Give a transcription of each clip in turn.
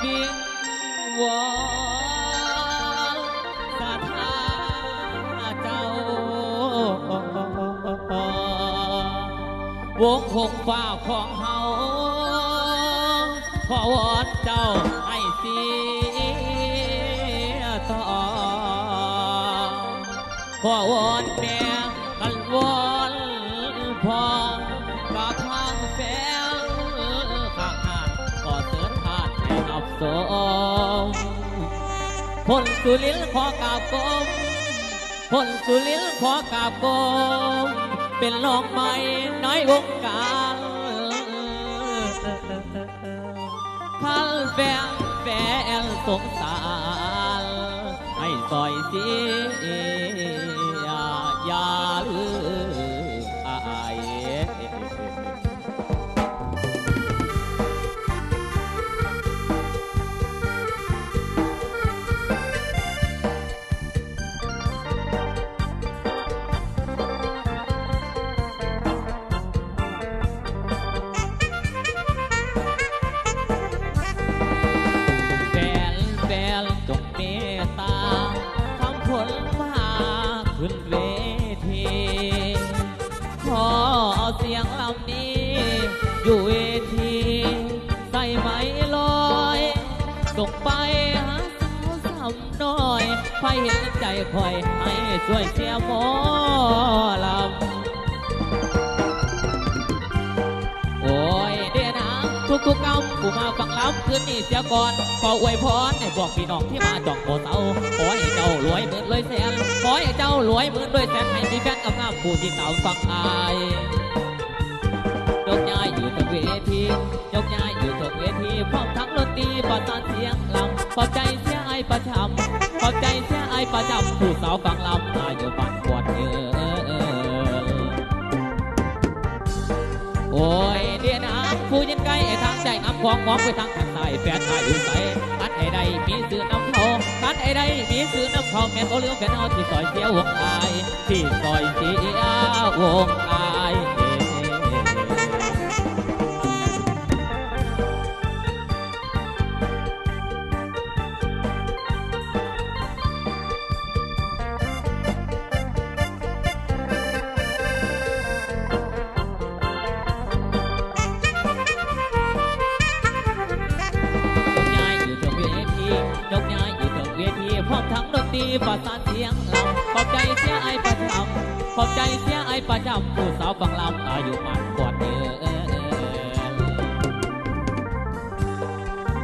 วิงวอนสาธาเจ้าวงหงฟ้าของเฮาขอวอนเจ้าให้เสียต่อขอวอนแม่กันวอนพ่อกะทางแฝงข้างห้างก็เตือนทานให้อับสมคนสุรินทร์ขอกราบก้มคนสุรินทร์ขอกราบก้มเป็นรองใหม่น้อยวงการพันแฝงแฝงสงสารให้ซอยเสียอย่าลืมอายจงเมตตาทำผลมาขึ้นเวทีขอเอาเสียงลำนี้อยู่เวทีใส่ไม้ลอยส่งไปหาสาวสำน้อยไฟเห็นใจคอยให้ช่วยเสียหมอลำโอ้ยเดี๋ยวนะทุกๆกำกูมาฟังล้ำคืนนี้เสียก่อนขออวยพรให้บอกพี่น้องที่มาจองโบเสาขอให้เจ้ารวยหมื่นรวยแสนขอให้เจ้ารวยหมื่นรวยแสนให้มีแฟนกับงามผู้ที่ตามฟังอายยกย้ายอยู่ตรงเวทียกย้ายอยู่ตรงเวทีพร้อมทั้งดนตรีประสานเสียงลำขอบใจเสียไอ้ประจำขอบใจเสียไอ้ประจำผู้สาวฟังลำอายุบ้านปวดเยอะโอ้ยเดี๋ยวนะผู้ยินไกลไอ้ทางใจน้ำควงมองไปทางข้างใต้แฟนอายุใสตัดไอ้ใดมีสื่อน้ำเขาตัดไอ้ใดมีสื่อน้ำเขาแม่นโอเลี้ยวแฟนเอาที่ซอยเสียวงอายที่ซอยเสียวงอายยกย้ายอยู่ตรงเวทีพร้อมทั้งดนตรีประสานเสียงลำขอบใจเสียไอ้ประจำขอบใจเสียไอ้ประจำผู้สาวฟังลำอายุมันปวดเยอะ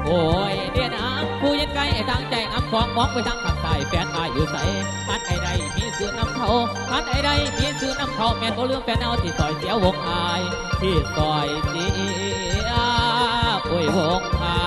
โอ้ยเดี๋ยวนะผู้ยินไกลไอ้ทางใจอับของมองไปทางข้างใต้แฟนอายุใสตัดไอ้ใดมีสื่อน้ำเขาตัดไอ้ใดมีสื่อน้ำเขาแม่นโอเรื่องแฟนเอาที่ซอยเสียวงอายที่ซอยเสียโอ้ยวงอาย